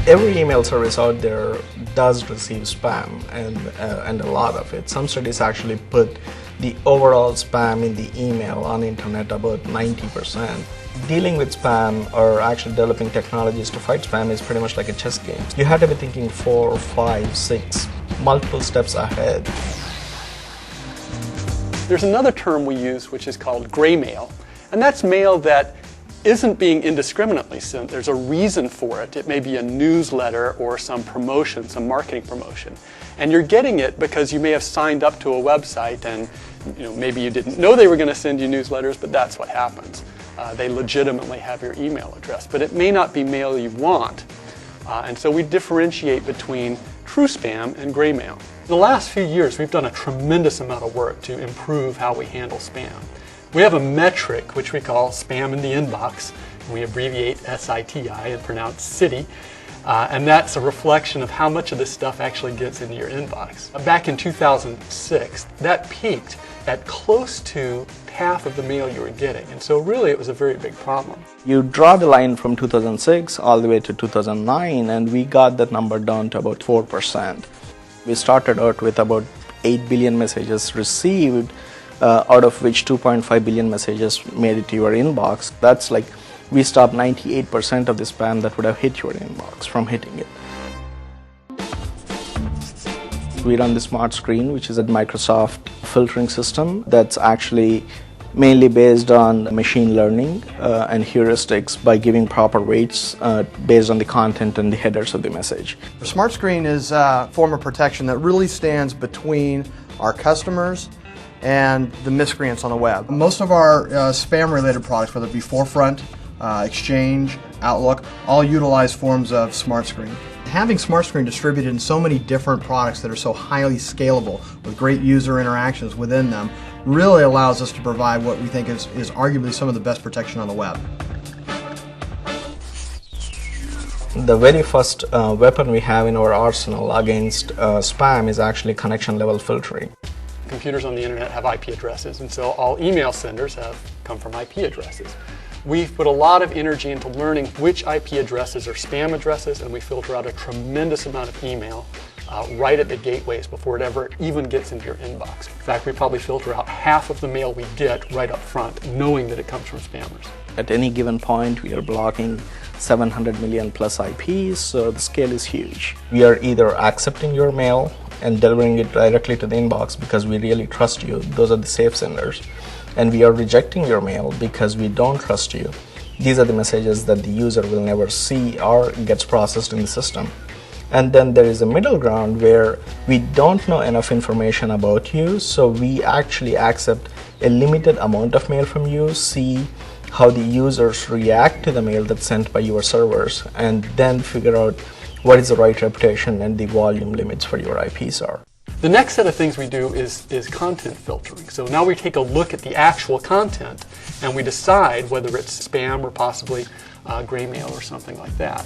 Every email service out there does receive spam, and a lot of it. Some studies actually put the overall spam in the email on the internet about 90%. Dealing with spam or actually developing technologies to fight spam is pretty much like a chess game. You have to be thinking 4, 5, 6, multiple steps ahead. There's another term we use which is called gray mail, and that's mail that isn't being indiscriminately sent. There's a reason for it. It may be a newsletter or some promotion, some marketing promotion. And you're getting it because you may have signed up to a website and maybe you didn't know they were going to send you newsletters, but that's what happens. They legitimately have your email address, but it may not be mail you want. And so we differentiate between true spam and gray mail. In the last few years, we've done a tremendous amount of work to improve how we handle spam. We have a metric which we call spam in the inbox. We abbreviate SITI and pronounce city. And that's a reflection of how much of this stuff actually gets into your inbox. Back in 2006, that peaked at close to half of the mail you were getting. And so really it was a very big problem. You draw the line from 2006 all the way to 2009, and we got that number down to about 4%. We started out with about 8 billion messages received, out of which 2.5 billion messages made it to your inbox. That's like we stopped 98% of the spam that would have hit your inbox from hitting it. We run the Smart Screen, which is a Microsoft filtering system that's actually mainly based on machine learning and heuristics by giving proper weights based on the content and the headers of the message. Smart Screen is a form of protection that really stands between our customers and the miscreants on the web. Most of our spam-related products, whether it be Forefront, Exchange, Outlook, all utilize forms of Smart Screen. Having Smart Screen distributed in so many different products that are so highly scalable with great user interactions within them really allows us to provide what we think is arguably some of the best protection on the web. The very first weapon we have in our arsenal against spam is actually connection level filtering. Computers on the internet have IP addresses, and so all email senders have come from IP addresses. We've put a lot of energy into learning which IP addresses are spam addresses, and we filter out a tremendous amount of email right at the gateways before it ever even gets into your inbox. In fact, we probably filter out half of the mail we get right up front, knowing that it comes from spammers. At any given point, we are blocking 700 million plus IPs, so the scale is huge. We are either accepting your mail and delivering it directly to the inbox because we really trust you. Those are the safe senders. And we are rejecting your mail because we don't trust you. These are the messages that the user will never see or gets processed in the system. And then there is a middle ground where we don't know enough information about you, so we actually accept a limited amount of mail from you, see how the users react to the mail that's sent by your servers, and then figure out what is the right reputation and the volume limits for your IPs are. The next set of things we do is content filtering. So now we take a look at the actual content and we decide whether it's spam or possibly gray mail or something like that.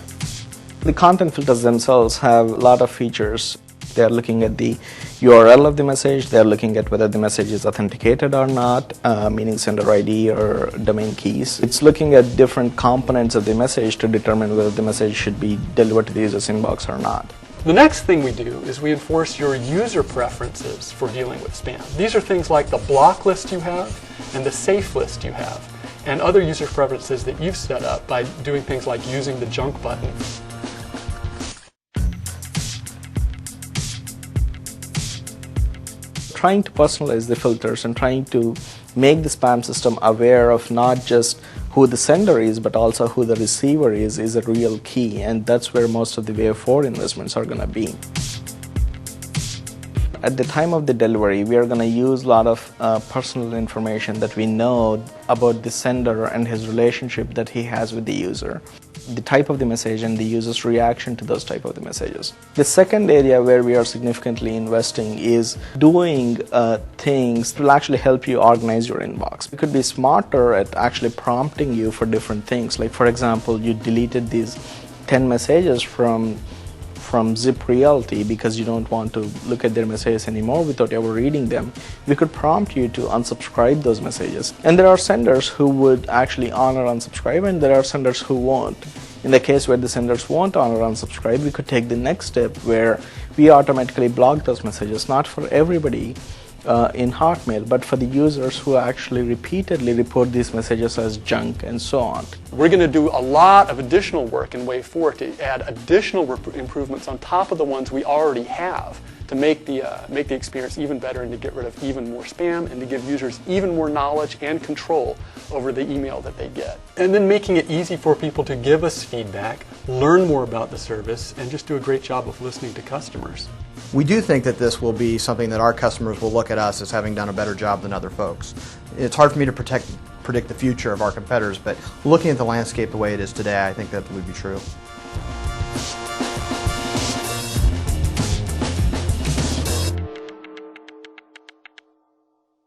The content filters themselves have a lot of features. They're looking at the URL of the message, they're looking at whether the message is authenticated or not, meaning sender ID or domain keys. It's looking at different components of the message to determine whether the message should be delivered to the user's inbox or not. The next thing we do is we enforce your user preferences for dealing with spam. These are things like the block list you have and the safe list you have, and other user preferences that you've set up by doing things like using the junk button. Trying to personalize the filters and trying to make the spam system aware of not just who the sender is, but also who the receiver is a real key, and that's where most of the wave 4 investments are going to be. At the time of the delivery, we are going to use a lot of personal information that we know about the sender and his relationship that he has with the user, the type of the message and the user's reaction to those type of the messages. The second area where we are significantly investing is doing things that will actually help you organize your inbox. We could be smarter at actually prompting you for different things. Like, for example, you deleted these 10 messages from Zip Realty because you don't want to look at their messages anymore without ever reading them. We could prompt you to unsubscribe those messages. And there are senders who would actually honor unsubscribe, and there are senders who won't. In the case where the senders won't honor unsubscribe, we could take the next step where we automatically block those messages, not for everybody in Hotmail, but for the users who actually repeatedly report these messages as junk and so on. We're going to do a lot of additional work in Wave 4 to add additional improvements on top of the ones we already have to make the experience even better and to get rid of even more spam and to give users even more knowledge and control over the email that they get. And then making it easy for people to give us feedback, learn more about the service, and just do a great job of listening to customers. We do think that this will be something that our customers will look at us as having done a better job than other folks. It's hard for me to predict the future of our competitors, but looking at the landscape the way it is today, I think that would be true.